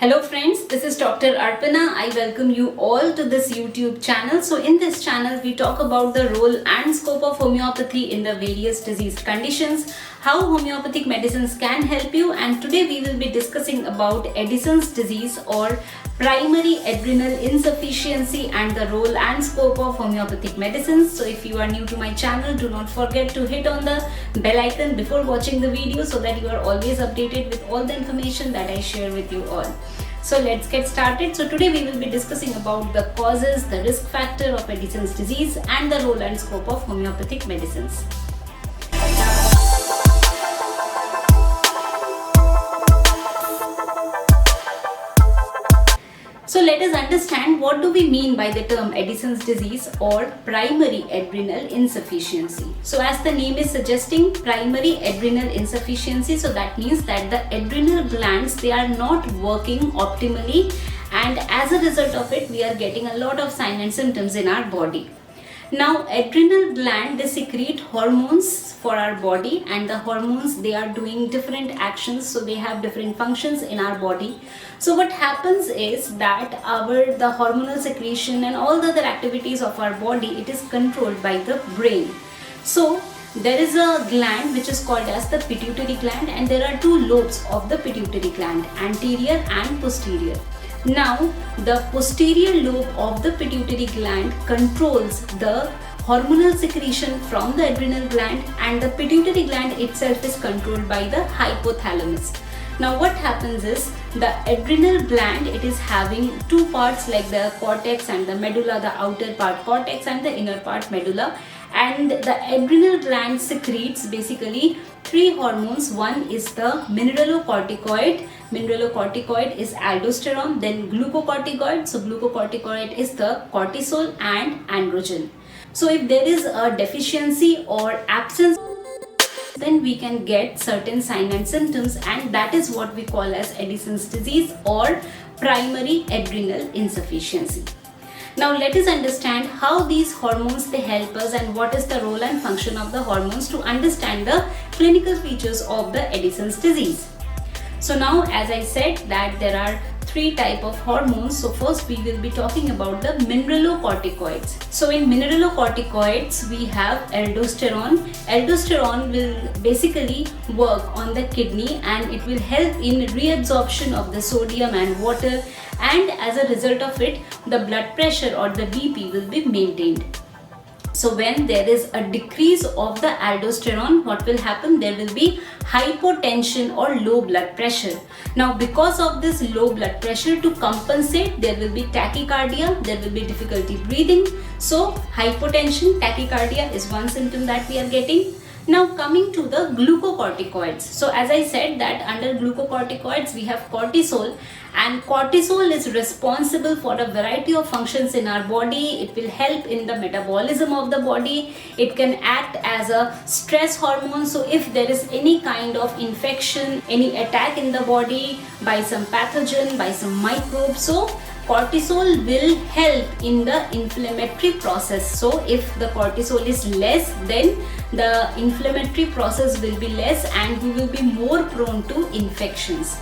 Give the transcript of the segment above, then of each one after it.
Hello friends, this is Dr. Arpana. I welcome you all to this YouTube channel. So in this channel, we talk about the role and scope of homeopathy in the various disease conditions, how homeopathic medicines can help you, and today we will be discussing about Addison's disease or primary adrenal insufficiency and the role and scope of homeopathic medicines. So if you are new to my channel, do not forget to hit on the bell icon before watching the video so that you are always updated with all the information that I share with you all. So let's get started. So today we will be discussing about the causes, the risk factor of Addison's disease and the role and scope of homeopathic medicines. So let us understand what do we mean by the term Addison's disease or primary adrenal insufficiency. So as the name is suggesting, primary adrenal insufficiency, so that means that the adrenal glands, they are not working optimally, and as a result of it we are getting a lot of signs and symptoms in our body. Now adrenal gland, they secrete hormones for our body, and the hormones, they are doing different actions, so they have different functions in our body. So what happens is that the hormonal secretion and all the other activities of our body, it is controlled by the brain. So there is a gland which is called as the pituitary gland, and there are two lobes of the pituitary gland, anterior and posterior. Now, the posterior lobe of the pituitary gland controls the hormonal secretion from the adrenal gland, and the pituitary gland itself is controlled by the hypothalamus. Now what happens is, the adrenal gland, it is having two parts like the cortex and the medulla, the outer part cortex and the inner part medulla, and the adrenal gland secretes basically three hormones. One is the mineralocorticoid. Mineralocorticoid is aldosterone, then glucocorticoid. So glucocorticoid is the cortisol and androgen. So if there is a deficiency or absence, then we can get certain signs and symptoms, and that is what we call as Addison's disease or primary adrenal insufficiency. Now let us understand how these hormones, they help us, and what is the role and function of the hormones to understand the clinical features of the Addison's disease. So now, as I said, that there are three types of hormones. So first we will be talking about the mineralocorticoids. So in mineralocorticoids we have aldosterone. Aldosterone will basically work on the kidney, and it will help in reabsorption of the sodium and water, and as a result of it, the blood pressure or the BP will be maintained. So when there is a decrease of the aldosterone, what will happen? There will be hypotension or low blood pressure. Now because of this low blood pressure, to compensate, there will be tachycardia, there will be difficulty breathing. So hypotension, tachycardia is one symptom that we are getting. Now coming to the glucocorticoids. So as I said that under glucocorticoids we have cortisol, and cortisol is responsible for a variety of functions in our body. It will help in the metabolism of the body. It can act as a stress hormone. So if there is any kind of infection, any attack in the body by some pathogen, by some microbe, so cortisol will help in the inflammatory process. So if the cortisol is less, then the inflammatory process will be less and we will be more prone to infections.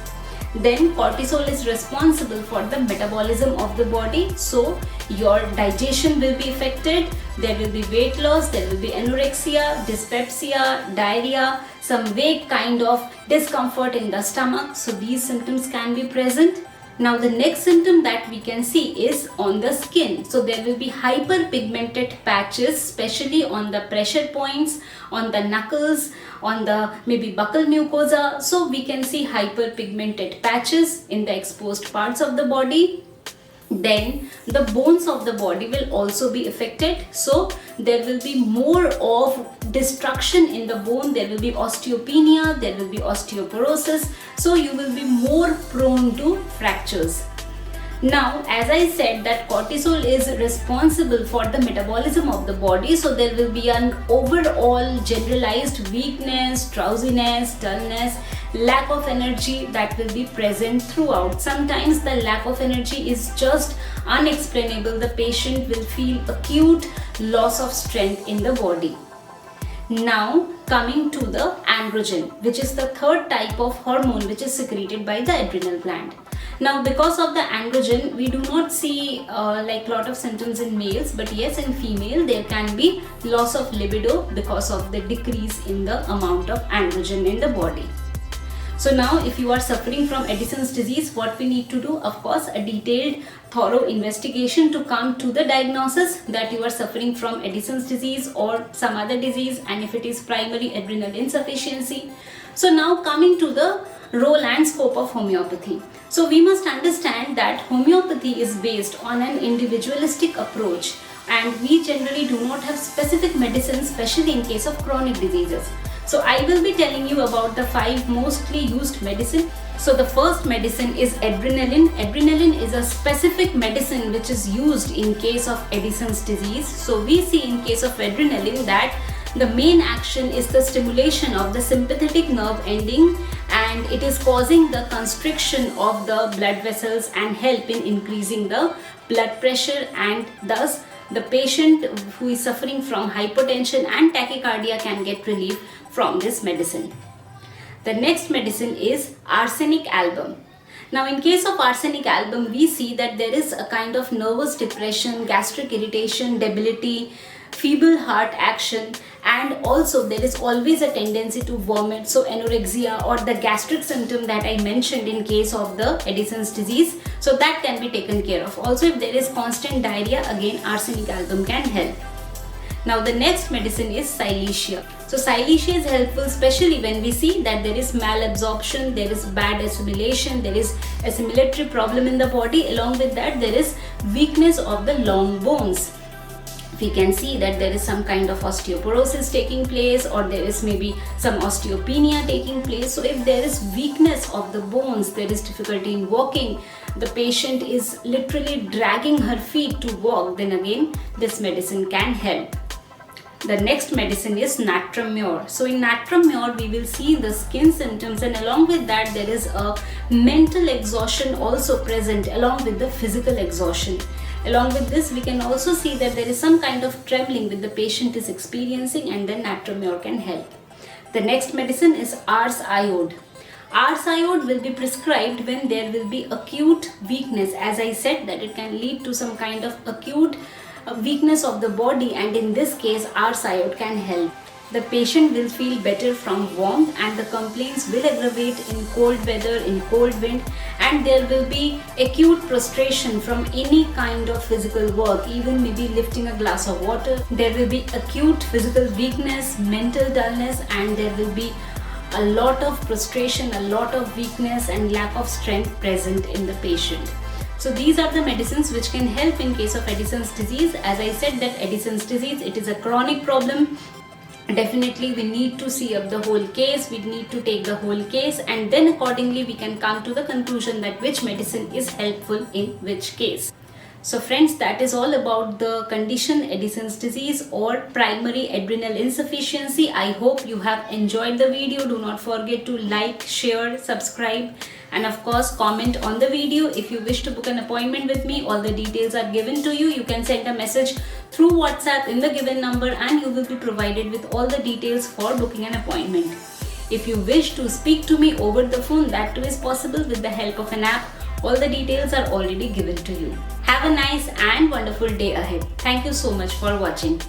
Then cortisol is responsible for the metabolism of the body. So your digestion will be affected, there will be weight loss, there will be anorexia, dyspepsia, diarrhea, some vague kind of discomfort in the stomach. So these symptoms can be present. Now the next symptom that we can see is on the skin. So there will be hyperpigmented patches, especially on the pressure points, on the knuckles, on the maybe buccal mucosa. So we can see hyperpigmented patches in the exposed parts of the body. Then the bones of the body will also be affected. So there will be more of destruction in the bone. There will be osteopenia, there will be osteoporosis. So you will be more prone to fractures. Now, as I said that cortisol is responsible for the metabolism of the body, so there will be an overall generalized weakness, drowsiness, dullness, lack of energy that will be present throughout. Sometimes the lack of energy is just unexplainable. The patient will feel acute loss of strength in the body. Now coming to the androgen, which is the third type of hormone which is secreted by the adrenal gland. Now, because of the androgen, we do not see like lot of symptoms in males, but yes, in female there can be loss of libido because of the decrease in the amount of androgen in the body. So now, if you are suffering from Addison's disease, what we need to do? Of course, a detailed, thorough investigation to come to the diagnosis that you are suffering from Addison's disease or some other disease, and if it is primary adrenal insufficiency. So now, coming to the role and scope of homeopathy. So we must understand that homeopathy is based on an individualistic approach, and we generally do not have specific medicines, especially in case of chronic diseases. So I will be telling you about the 5 mostly used medicine. So the first medicine is adrenaline. Adrenaline is a specific medicine which is used in case of Addison's disease. So we see in case of adrenaline that the main action is the stimulation of the sympathetic nerve ending, and it is causing the constriction of the blood vessels and help in increasing the blood pressure, and thus the patient who is suffering from hypotension and tachycardia can get relief from this medicine. The next medicine is arsenic album. Now, in case of arsenic album, we see that there is a kind of nervous depression, gastric irritation, debility, feeble heart action, and also there is always a tendency to vomit. So anorexia or the gastric symptom that I mentioned in case of the Addison's disease, so that can be taken care of. Also, if there is constant diarrhea, again arsenic album can help. Now the next medicine is Silesia. So Silesia is helpful especially when we see that there is malabsorption, there is bad assimilation, there is assimilatory problem in the body. Along with that, there is weakness of the long bones. We can see that there is some kind of osteoporosis taking place, or there is maybe some osteopenia taking place. So if there is weakness of the bones, there is difficulty in walking, the patient is literally dragging her feet to walk, then again this medicine can help. The next medicine is natrum mur. So in natrum mur, we will see the skin symptoms, and along with that there is a mental exhaustion also present along with the physical exhaustion. Along with this, we can also see that there is some kind of trembling that the patient is experiencing, and then natrum mur can help. The next medicine is ars iode. Ars iode will be prescribed when there will be acute weakness. As I said, that it can lead to some kind of acute weakness of the body, and in this case ars iode can help. The patient will feel better from warmth, and the complaints will aggravate in cold weather, in cold wind, and there will be acute prostration from any kind of physical work, even maybe lifting a glass of water. There will be acute physical weakness, mental dullness, and there will be a lot of prostration, a lot of weakness and lack of strength present in the patient. So these are the medicines which can help in case of Addison's disease. As I said, that Addison's disease, it is a chronic problem. Definitely we need to see up the whole case, we need to take the whole case, and then accordingly we can come to the conclusion that which medicine is helpful in which case. So friends, that is all about the condition Addison's disease or primary adrenal insufficiency. I hope you have enjoyed the video. Do not forget to like, share, subscribe, and of course comment on the video. If you wish to book an appointment with me, all the details are given to you. You can send a message through WhatsApp in the given number, and you will be provided with all the details for booking an appointment. If you wish to speak to me over the phone, that too is possible with the help of an app. All the details are already given to you. Have a nice and wonderful day ahead. Thank you so much for watching.